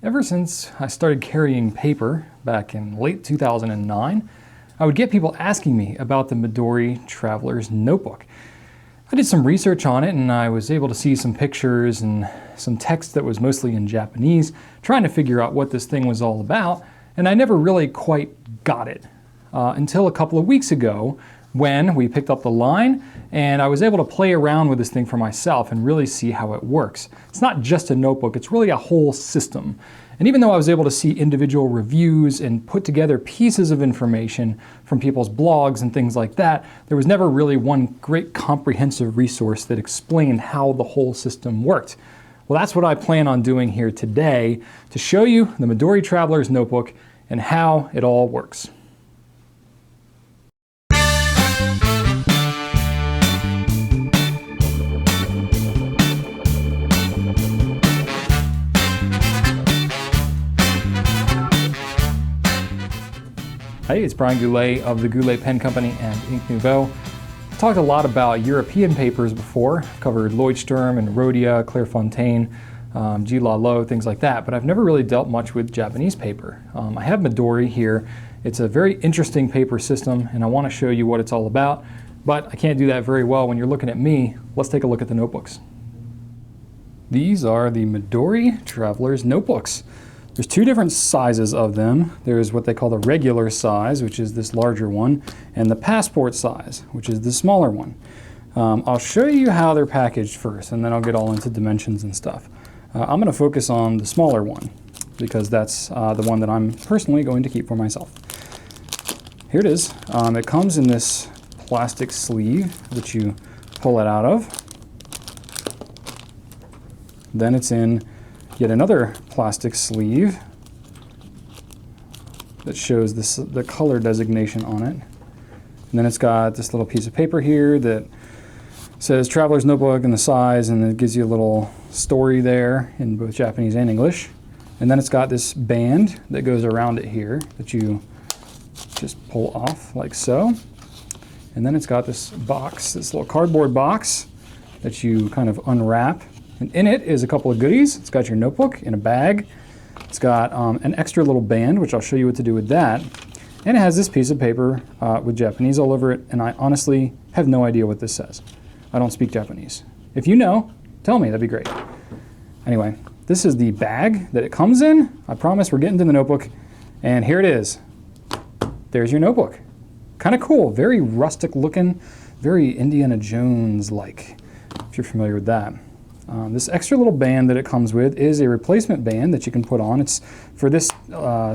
Ever since I started carrying paper back in late 2009, I would get people asking me about the Midori Traveler's Notebook. I did some research on it and I was able to see some pictures and some text that was mostly in Japanese, trying to figure out what this thing was all about, and I never really quite got it until a couple of weeks ago when we picked up the line and I was able to play around with this thing for myself and really see how it works. It's not just a notebook, it's really a whole system. And even though I was able to see individual reviews and put together pieces of information from people's blogs and things like that, there was never really one great comprehensive resource that explained how the whole system worked. Well, that's what I plan on doing here today to show you the Midori Traveler's Notebook and how it all works. Hey, it's Brian Goulet of the Goulet Pen Company and Ink Nouveau. I've talked a lot about European papers before. I've covered Leuchtturm and Rhodia, Clairefontaine, G. Lalo, things like that, but I've never really dealt much with Japanese paper. I have Midori here. It's a very interesting paper system and I want to show you what it's all about, but I can't do that very well when you're looking at me. Let's take a look at the notebooks. These are the Midori Traveler's Notebooks. There's two different sizes of them. There's what they call the regular size, which is this larger one, and the passport size, which is the smaller one. I'll show you how they're packaged first, and then I'll get all into dimensions and stuff. I'm going to focus on the smaller one, because that's the one that I'm personally going to keep for myself. Here it is. It comes in this plastic sleeve, which you pull it out of. Then it's in yet another plastic sleeve that shows the color designation on it. And then it's got this little piece of paper here that says Traveler's Notebook and the size, and it gives you a little story there in both Japanese and English. And then it's got this band that goes around it here that you just pull off like so. And then it's got this box, this little cardboard box that you kind of unwrap. And in it is a couple of goodies. It's got your notebook in a bag. It's got an extra little band, which I'll show you what to do with that. And it has this piece of paper with Japanese all over it, and I honestly have no idea what this says. I don't speak Japanese. If you know, tell me, that'd be great. Anyway, this is the bag that it comes in. I promise we're getting to the notebook, and here it is. There's your notebook. Kind of cool, very rustic looking, very Indiana Jones-like, if you're familiar with that. This extra little band that it comes with is a replacement band that you can put on. It's for this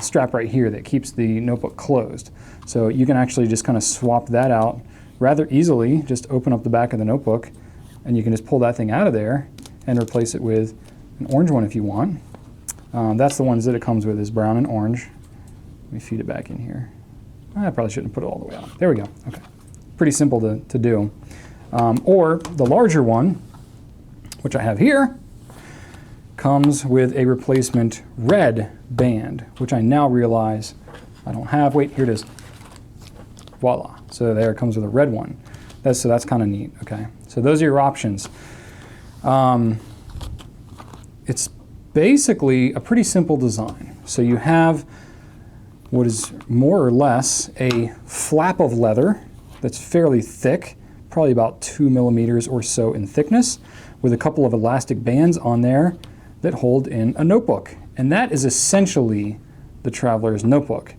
strap right here that keeps the notebook closed. So you can actually just kind of swap that out rather easily. Just open up the back of the notebook and you can just pull that thing out of there and replace it with an orange one if you want. That's the ones that it comes with, is brown and orange. Let me feed it back in here. I probably shouldn't put it all the way out. There we go. Okay. Pretty simple to do. Or the larger one, which I have here, comes with a replacement red band, which I now realize I don't have. Wait, here it is. Voila. So there it comes with a red one. So that's kind of neat. Okay. So those are your options. It's basically a pretty simple design. So you have what is more or less a flap of leather that's fairly thick, probably about 2 millimeters or so in thickness, with a couple of elastic bands on there that hold in a notebook. And that is essentially the Traveler's Notebook.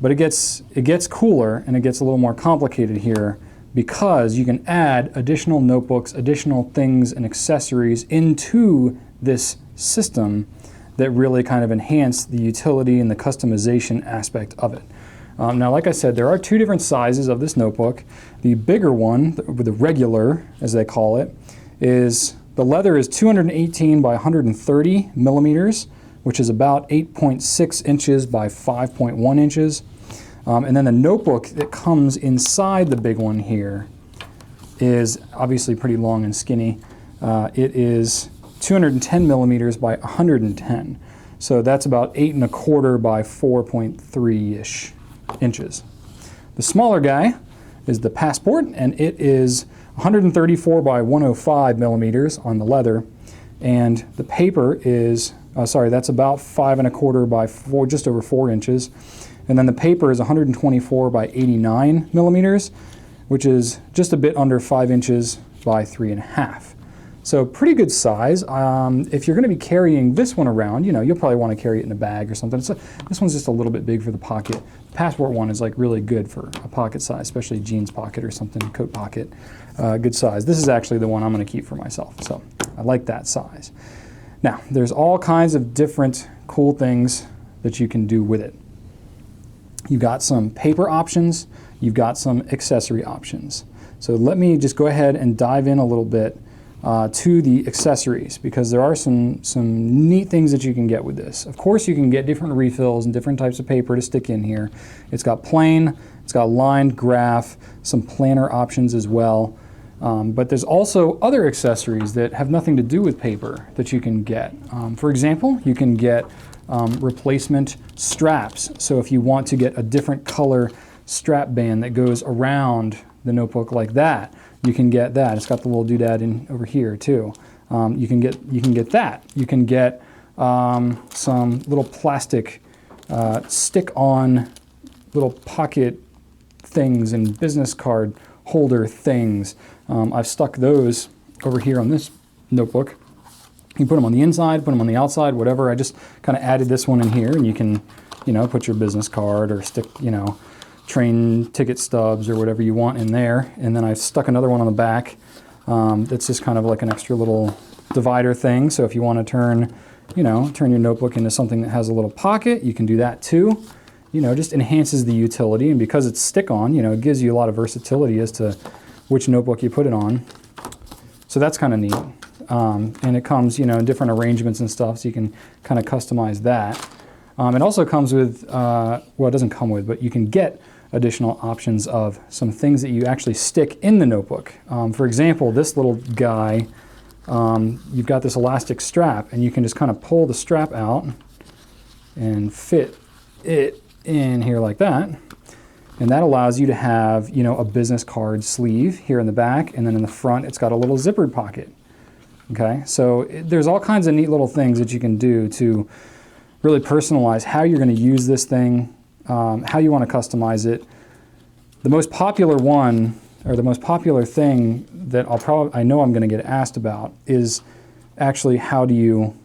But it gets cooler and it gets a little more complicated here, because you can add additional notebooks, additional things and accessories into this system that really kind of enhance the utility and the customization aspect of it. Now, like I said, there are two different sizes of this notebook. The bigger one, with the regular, as they call it, is the leather is 218 by 130 millimeters, which is about 8.6 inches by 5.1 inches. And then the notebook that comes inside the big one here is obviously pretty long and skinny. It is 210 millimeters by 110. So that's about 8 1/4 by 4.3-ish inches. The smaller guy is the Passport, and it is 134 by 105 millimeters on the leather, and the paper is sorry, that's about 5 1/4 by 4, just over 4 inches. And then the paper is 124 by 89 millimeters, which is just a bit under 5 inches by 3.5. So pretty good size. If you're going to be carrying this one around, you know, you'll probably want to carry it in a bag or something. This one's just a little bit big for the pocket. The Passport one is like really good for a pocket size, especially jeans pocket or something, coat pocket. Good size. This is actually the one I'm going to keep for myself, so I like that size. Now, there's all kinds of different cool things that you can do with it. You've got some paper options, you've got some accessory options. So let me just go ahead and dive in a little bit to the accessories, because there are some neat things that you can get with this. Of course, you can get different refills and different types of paper to stick in here. It's got plain, it's got lined, graph, some planner options as well. But there's also other accessories that have nothing to do with paper that you can get. For example, you can get replacement straps. So if you want to get a different color strap band that goes around the notebook like that, you can get that. It's got the little doodad in over here too. You can get that. You can get some little plastic stick-on little pocket things and business card holder things. I've stuck those over here on this notebook. You can put them on the inside, put them on the outside, whatever. I just kind of added this one in here, and you can, you know, put your business card or stick, you know, train ticket stubs or whatever you want in there. And then I've stuck another one on the back that's just kind of like an extra little divider thing. So if you want to turn your notebook into something that has a little pocket, you can do that too. You know, just enhances the utility, and because it's stick-on, you know, it gives you a lot of versatility as to which notebook you put it on. So that's kind of neat. And it comes, you know, in different arrangements and stuff, so you can kind of customize that. It also comes with, well, it doesn't come with, but you can get additional options of some things that you actually stick in the notebook. For example, this little guy, you've got this elastic strap, and you can just kind of pull the strap out and fit it in here like that. And that allows you to have, you know, a business card sleeve here in the back, and then in the front it's got a little zippered pocket. Okay, so there's all kinds of neat little things that you can do to really personalize how you're going to use this thing, how you want to customize it. The most popular one, or the most popular thing that I know I'm going to get asked about, is actually how do you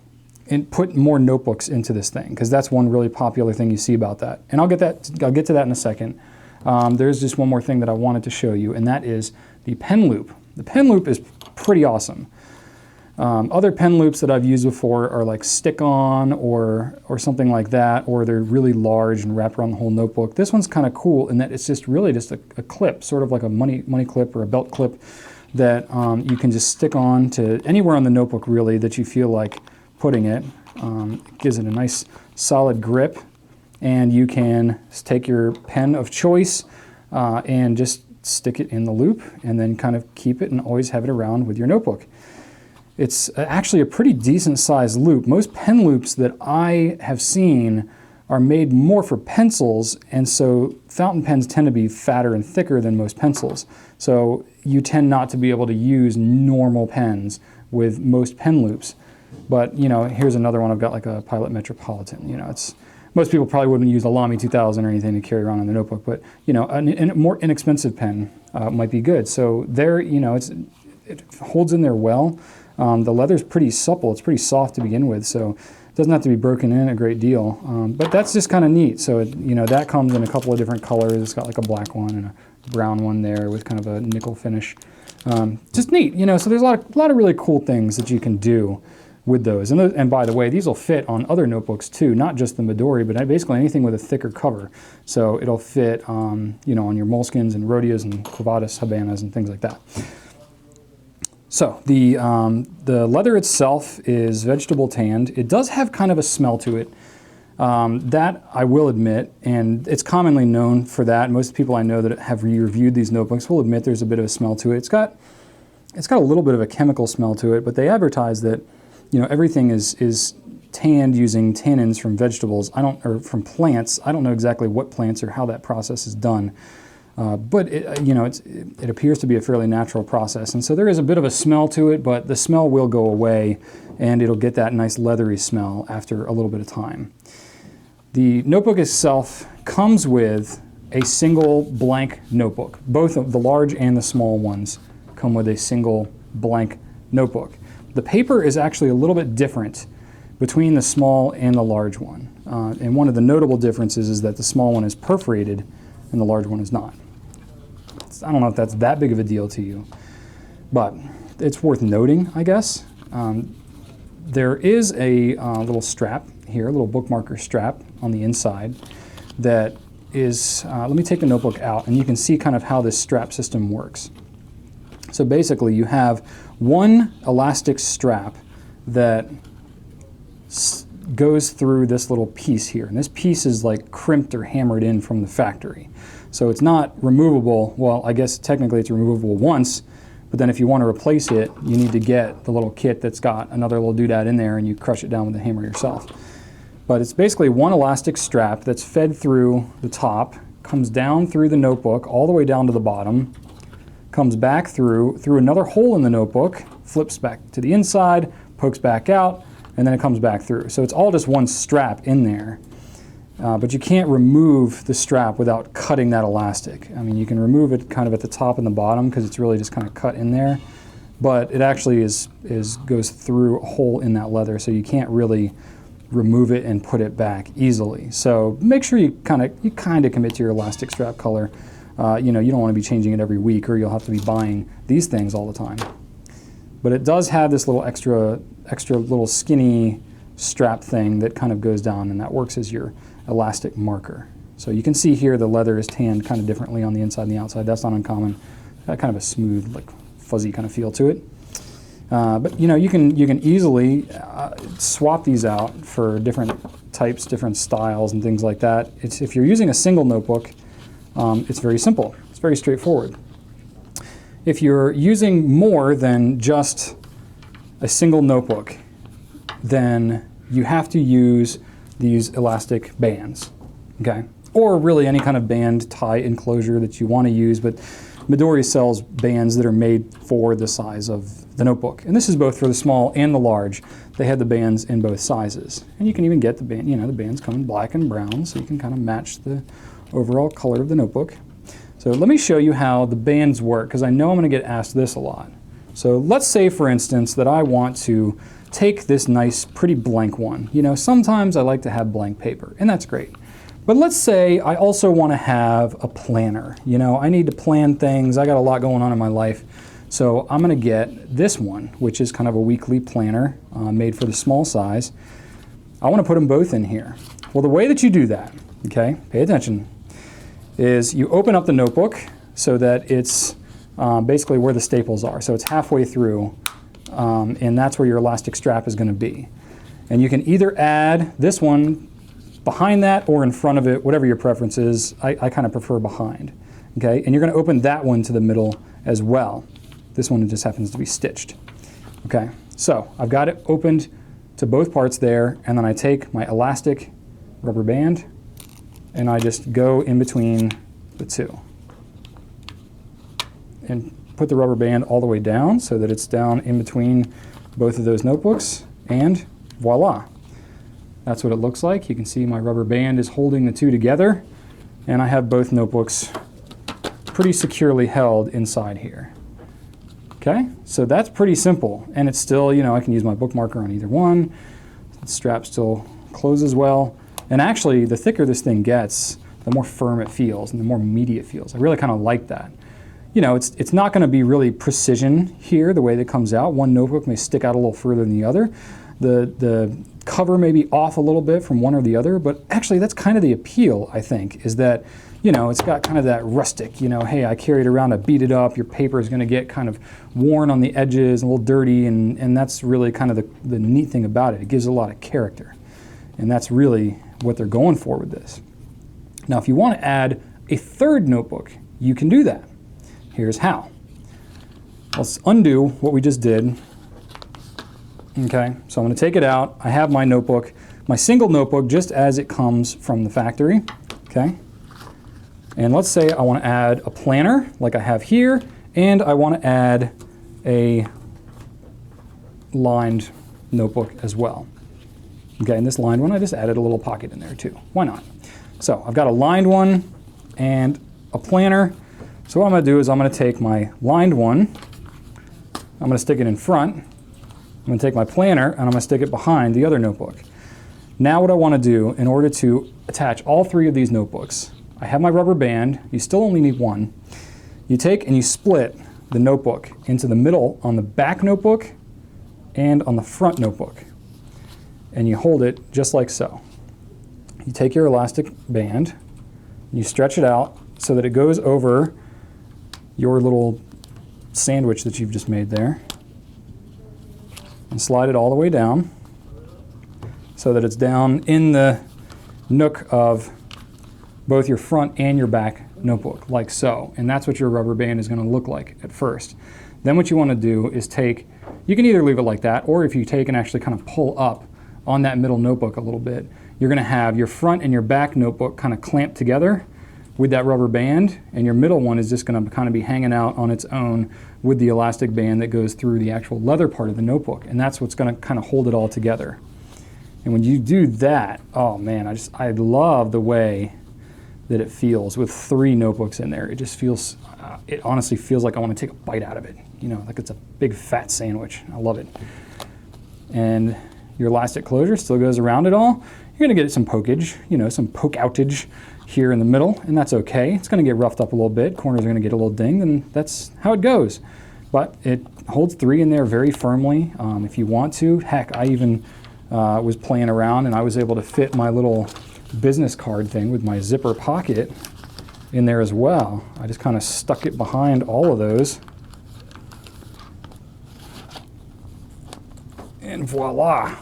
put more notebooks into this thing, because that's one really popular thing you see about that. And I'll get to that in a second. There's just one more thing that I wanted to show you, and that is the pen loop. The pen loop is pretty awesome. Other pen loops that I've used before are like stick-on or something like that, or they're really large and wrap around the whole notebook. This one's kind of cool in that it's just really just a clip, sort of like a money clip or a belt clip that you can just stick on to anywhere on the notebook really that you feel like putting it. It gives it a nice solid grip, and you can take your pen of choice and just stick it in the loop and then kind of keep it and always have it around with your notebook. It's actually a pretty decent sized loop. Most pen loops that I have seen are made more for pencils, and so fountain pens tend to be fatter and thicker than most pencils. So you tend not to be able to use normal pens with most pen loops. But, you know, here's another one. I've got like a Pilot Metropolitan. You know, most people probably wouldn't use a Lamy 2000 or anything to carry around in the notebook, but, you know, a more inexpensive pen might be good. So there, you know, it holds in there well. The leather's pretty supple. It's pretty soft to begin with, so it doesn't have to be broken in a great deal. But that's just kind of neat. So, you know, that comes in a couple of different colors. It's got like a black one and a brown one there with kind of a nickel finish. Just neat, you know, so there's a lot of really cool things that you can do with those. And by the way, these will fit on other notebooks too, not just the Midori, but basically anything with a thicker cover. So it'll fit, you know, on your Moleskines and Rhodias and Clevadas, Habanas and things like that. So the leather itself is vegetable tanned. It does have kind of a smell to it. That I will admit, and it's commonly known for that. Most people I know that have reviewed these notebooks will admit there's a bit of a smell to it. It's got a little bit of a chemical smell to it, but they advertise that, you know, everything is tanned using tannins from vegetables. Or from plants. I don't know exactly what plants or how that process is done. But it appears to be a fairly natural process. And so there is a bit of a smell to it, but the smell will go away and it'll get that nice leathery smell after a little bit of time. The notebook itself comes with a single blank notebook. Both of the large and the small ones come with a single blank notebook. The paper is actually a little bit different between the small and the large one. And one of the notable differences is that the small one is perforated and the large one is not. I don't know if that's that big of a deal to you, but it's worth noting, I guess. There is a little strap here, a little bookmarker strap on the inside that is, let me take the notebook out and you can see kind of how this strap system works. So basically you have one elastic strap that goes through this little piece here. And this piece is like crimped or hammered in from the factory. So it's not removable. Well, I guess technically it's removable once, but then if you want to replace it, you need to get the little kit that's got another little doodad in there and you crush it down with a hammer yourself. But it's basically one elastic strap that's fed through the top, comes down through the notebook all the way down to the bottom, comes back through another hole in the notebook, flips back to the inside, pokes back out, and then it comes back through. So it's all just one strap in there. But you can't remove the strap without cutting that elastic. I mean, you can remove it kind of at the top and the bottom because it's really just kind of cut in there. But it actually goes through a hole in that leather, so you can't really remove it and put it back easily. So make sure you kind of commit to your elastic strap color. You don't want to be changing it every week or you'll have to be buying these things all the time. But it does have this little extra little skinny strap thing that kind of goes down and that works as your elastic marker. So you can see here the leather is tanned kind of differently on the inside and the outside. That's not uncommon. Got kind of a smooth, like fuzzy kind of feel to it. But you can easily swap these out for different types, different styles and things like that. If you're using a single notebook, it's very simple. It's very straightforward. If you're using more than just a single notebook, then you have to use these elastic bands, okay? Or really any kind of band tie enclosure that you want to use, but Midori sells bands that are made for the size of the notebook. And this is both for the small and the large. They have the bands in both sizes. And you can even get the band, the bands come in black and brown, so you can kind of match the overall color of the notebook. So let me show you how the bands work, because I know I'm going to get asked this a lot. So let's say, for instance, that I want to take this nice, pretty blank one. Sometimes I like to have blank paper, and that's great. But let's say I also want to have a planner. I need to plan things. I got a lot going on in my life. So I'm going to get this one, which is kind of a weekly planner made for the small size. I want to put them both in here. Well, the way that you do that, okay, pay attention, is you open up the notebook so that it's basically where the staples are. So it's halfway through, and that's where your elastic strap is going to be. And you can either add this one behind that or in front of it, whatever your preference is. I kind of prefer behind. Okay, and you're going to open that one to the middle as well. This one just happens to be stitched. Okay, so I've got it opened to both parts there, and then I take my elastic rubber band and I just go in between the two and put the rubber band all the way down so that it's down in between both of those notebooks, and voila. That's what it looks like. You can see my rubber band is holding the two together, and I have both notebooks pretty securely held inside here. Okay, so that's pretty simple, and it's still, I can use my bookmarker on either one. The strap still closes well, and actually the thicker this thing gets, the more firm it feels and the more meaty it feels. I really kind of like that. It's not going to be really precision here the way that comes out. One notebook may stick out a little further than the other. The cover may be off a little bit from one or the other, but actually that's kind of the appeal, I think, is that, it's got kind of that rustic, hey, I carried around, I beat it up, your paper is going to get kind of worn on the edges, a little dirty, and that's really kind of the neat thing about it. It gives a lot of character, and that's really what they're going for with this. Now, if you want to add a third notebook, you can do that. Here's how. Let's undo what we just did. Okay, so I'm going to take it out. I have my notebook, my single notebook, just as it comes from the factory. Okay, And let's say I want to add a planner like I have here, and I want to add a lined notebook as well. Okay, and this lined one, I just added a little pocket in there too. Why not? So I've got a lined one and a planner. So what I'm going to do is I'm going to take my lined one, I'm going to stick it in front, I'm going to take my planner, and I'm going to stick it behind the other notebook. Now what I want to do in order to attach all three of these notebooks, I have my rubber band, you still only need one. You take and you split the notebook into the middle on the back notebook and on the front notebook. And you hold it just like so. You take your elastic band, you stretch it out so that it goes over your little sandwich that you've just made there, and slide it all the way down so that it's down in the nook of both your front and your back notebook, like so. And that's what your rubber band is going to look like at first. Then what you want to do is take, you can either leave it like that, or if you take and actually kind of pull up on that middle notebook a little bit, you're going to have your front and your back notebook kind of clamped together with that rubber band, and your middle one is just going to kind of be hanging out on its own with the elastic band that goes through the actual leather part of the notebook, and that's what's going to kind of hold it all together. And when you do that, oh man, I love the way that it feels with three notebooks in there. It just feels, it honestly feels like I want to take a bite out of it, you know, like it's a big fat sandwich. I love it. And your elastic closure still goes around it all. You're going to get some pokage, you know, some poke outage here in the middle, and that's okay. It's going to get roughed up a little bit. Corners are going to get a little dinged, and that's how it goes. But it holds three in there very firmly if you want to. Heck, I even was playing around, and I was able to fit my little business card thing with my zipper pocket in there as well. I just kind of stuck it behind all of those. And voila.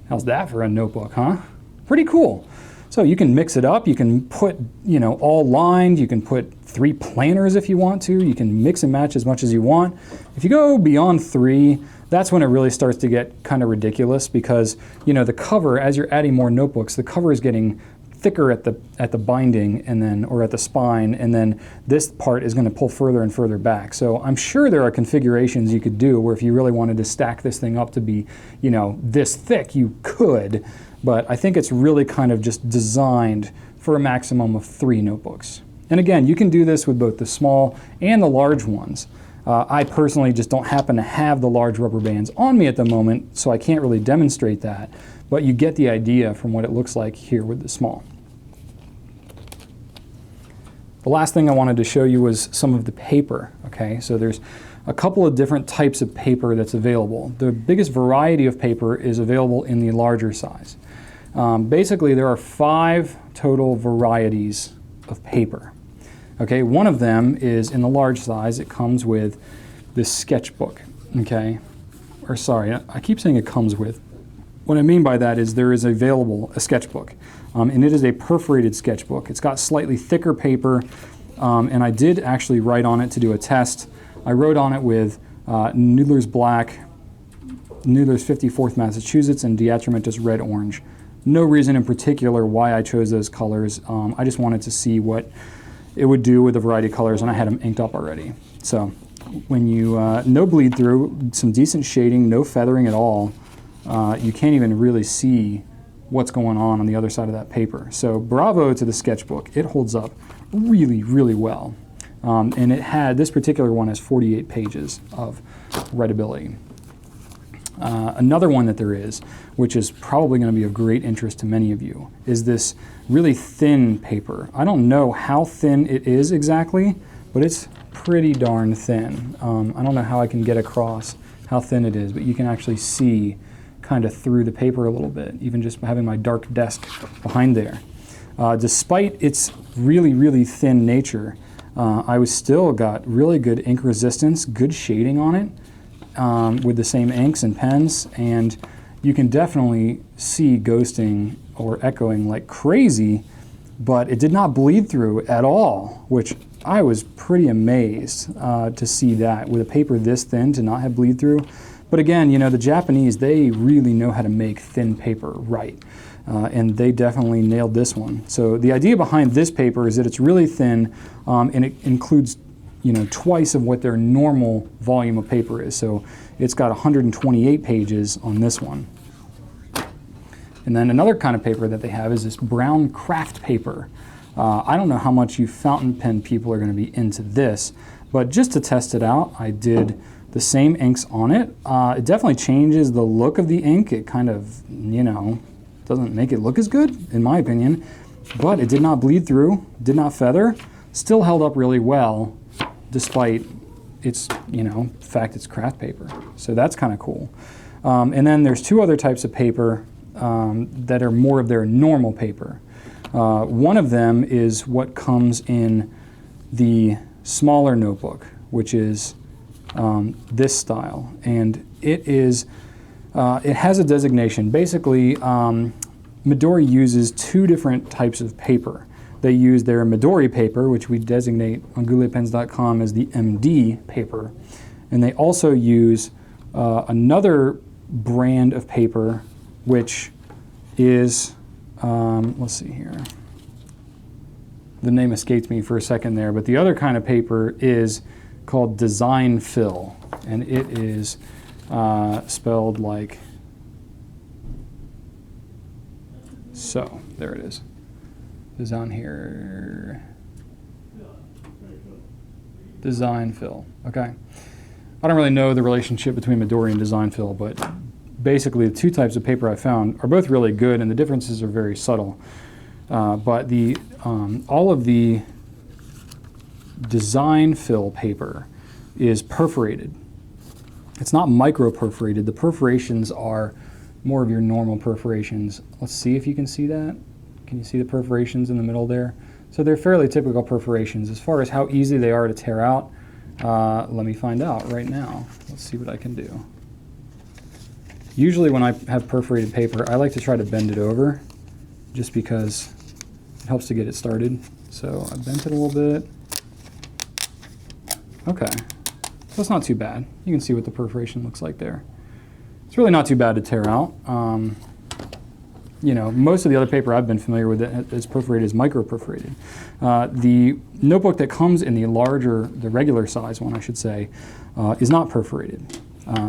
How's that for a notebook, huh? Pretty cool. So you can mix it up. You can put, you know, all lined. You can put 3 planners if you want to. You can mix and match as much as you want. If you go beyond 3, that's when it really starts to get kind of ridiculous, because, you know, the cover, as you're adding more notebooks, the cover is getting thicker at the binding, and then, or at the spine, and then this part is going to pull further and further back. So I'm sure there are configurations you could do where if you really wanted to stack this thing up to be, you know, this thick, you could, but I think it's really kind of just designed for a maximum of 3 notebooks. And again, you can do this with both the small and the large ones. I personally just don't happen to have the large rubber bands on me at the moment, so I can't really demonstrate that, but you get the idea from what it looks like here with the small. The last thing I wanted to show you was some of the paper, okay? So there's a couple of different types of paper that's available. The biggest variety of paper is available in the larger size. Basically, there are 5 total varieties of paper. Okay, one of them is in the large size. It comes with this sketchbook, okay? Or sorry, I keep saying it comes with. What I mean by that is there is available a sketchbook, and it is a perforated sketchbook. It's got slightly thicker paper, and I did actually write on it to do a test. I wrote on it with Noodler's Black, Noodler's 54th Massachusetts, and Diatramentus Red Orange. No reason in particular why I chose those colors. I just wanted to see what it would do with a variety of colors, and I had them inked up already. So when you, no bleed through, some decent shading, no feathering at all, you can't even really see what's going on the other side of that paper. So bravo to the sketchbook. It holds up really, really well. And it had, this particular one has 48 pages of writability. Another one that there is, which is probably going to be of great interest to many of you, is this really thin paper. I don't know how thin it is exactly, but it's pretty darn thin. I don't know how I can get across how thin it is, but you can actually see kind of through the paper a little bit, even just having my dark desk behind there. Despite its really, really thin nature, I was still got really good ink resistance, good shading on it, with the same inks and pens, and you can definitely see ghosting or echoing like crazy, but it did not bleed through at all, which I was pretty amazed to see that with a paper this thin to not have bleed through. But again, you know, the Japanese, they really know how to make thin paper right. And they definitely nailed this one. So the idea behind this paper is that it's really thin, and it includes, you know, twice of what their normal volume of paper is. So it's got 128 pages on this one. And then another kind of paper that they have is this brown craft paper. I don't know how much you fountain pen people are going to be into this, but just to test it out, I did the same inks on it. It definitely changes the look of the ink. It kind of, you know, doesn't make it look as good, in my opinion, but it did not bleed through, did not feather, still held up really well, despite its, you know, fact it's craft paper. So that's kind of cool. And then there's two other types of paper that are more of their normal paper. One of them is what comes in the smaller notebook, which is this style, and it has a designation. Basically, Midori uses two different types of paper. They use their Midori paper, which we designate on gouletpens.com as the MD paper, and they also use another brand of paper, which is, let's see here, the name escaped me for a second there, but the other kind of paper is called Design Fill, and it is spelled like so. There it is. Is on here. Design Fill. Okay. I don't really know the relationship between Midori and Design Fill, but basically the two types of paper I found are both really good, and the differences are very subtle. But the all of the Design Fill paper is perforated. It's not micro perforated. The perforations are more of your normal perforations. Let's see if you can see that. Can you see the perforations in the middle there? So they're fairly typical perforations. As far as how easy they are to tear out, let me find out right now. Let's see what I can do. Usually when I have perforated paper, I like to try to bend it over just because it helps to get it started. So I bent it a little bit. Okay, so it's not too bad. You can see what the perforation looks like there. It's really not too bad to tear out. You know, most of the other paper I've been familiar with that is perforated is micro perforated. The notebook that comes in the regular size one, I should say, is not perforated.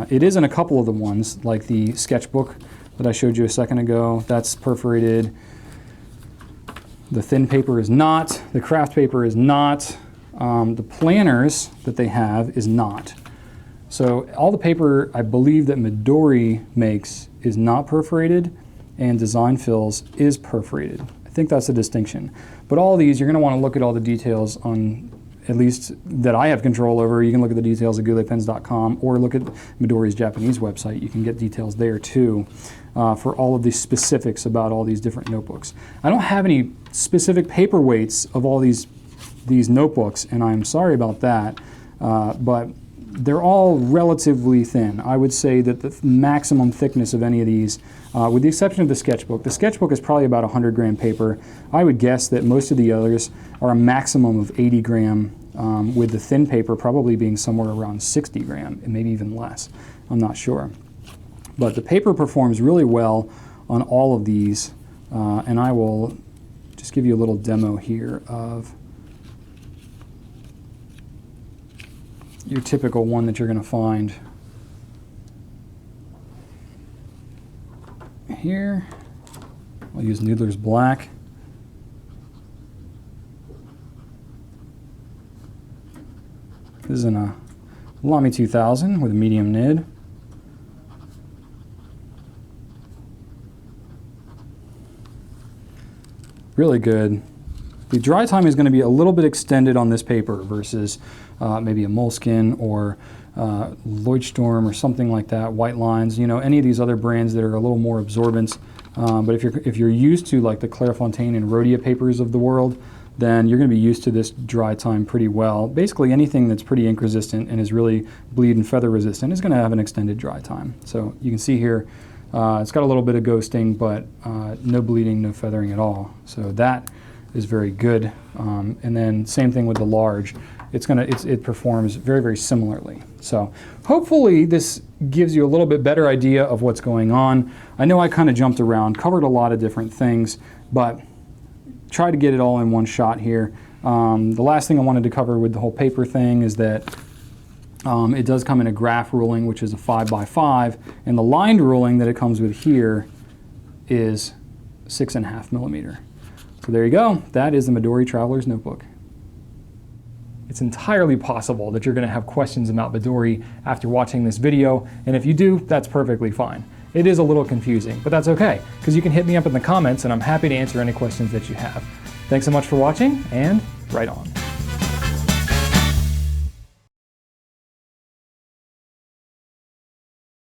It is in a couple of the ones, like the sketchbook that I showed you a second ago. That's perforated. The thin paper is not. The craft paper is not. The planners that they have is not. So all the paper I believe that Midori makes is not perforated, and Design Fills is perforated. I think that's a distinction. But all these, you're going to want to look at all the details on, at least that I have control over. You can look at the details at gouletpens.com or look at Midori's Japanese website. You can get details there too for all of the specifics about all these different notebooks. I don't have any specific paperweights of all these notebooks, and I'm sorry about that, but they're all relatively thin. I would say that the maximum thickness of any of these, with the exception of the sketchbook is probably about 100 gram paper. I would guess that most of the others are a maximum of 80 gram, with the thin paper probably being somewhere around 60 gram, and maybe even less. I'm not sure. But the paper performs really well on all of these, and I will just give you a little demo here of your typical one that you're going to find here. I'll use Noodler's Black. This is in a Lamy 2000 with a medium nib. Really good. The dry time is going to be a little bit extended on this paper versus maybe a Moleskine or Leuchtturm or something like that, White Lines, you know, any of these other brands that are a little more absorbent. But if you're used to like the Clairefontaine and Rhodia papers of the world, then you're going to be used to this dry time pretty well. Basically anything that's pretty ink resistant and is really bleed and feather resistant is going to have an extended dry time. So you can see here, it's got a little bit of ghosting, but no bleeding, no feathering at all. So that is very good. And then same thing with the large. it performs very, very similarly. So hopefully this gives you a little bit better idea of what's going on. I know I kind of jumped around, covered a lot of different things, but try to get it all in one shot here. The last thing I wanted to cover with the whole paper thing is that it does come in a graph ruling, which is a 5x5, and the lined ruling that it comes with here is 6.5 millimeter. So there you go. That is the Midori Traveler's Notebook. It's entirely possible that you're going to have questions about Midori after watching this video, and if you do, that's perfectly fine. It is a little confusing, but that's okay, because you can hit me up in the comments and I'm happy to answer any questions that you have. Thanks so much for watching, and right on.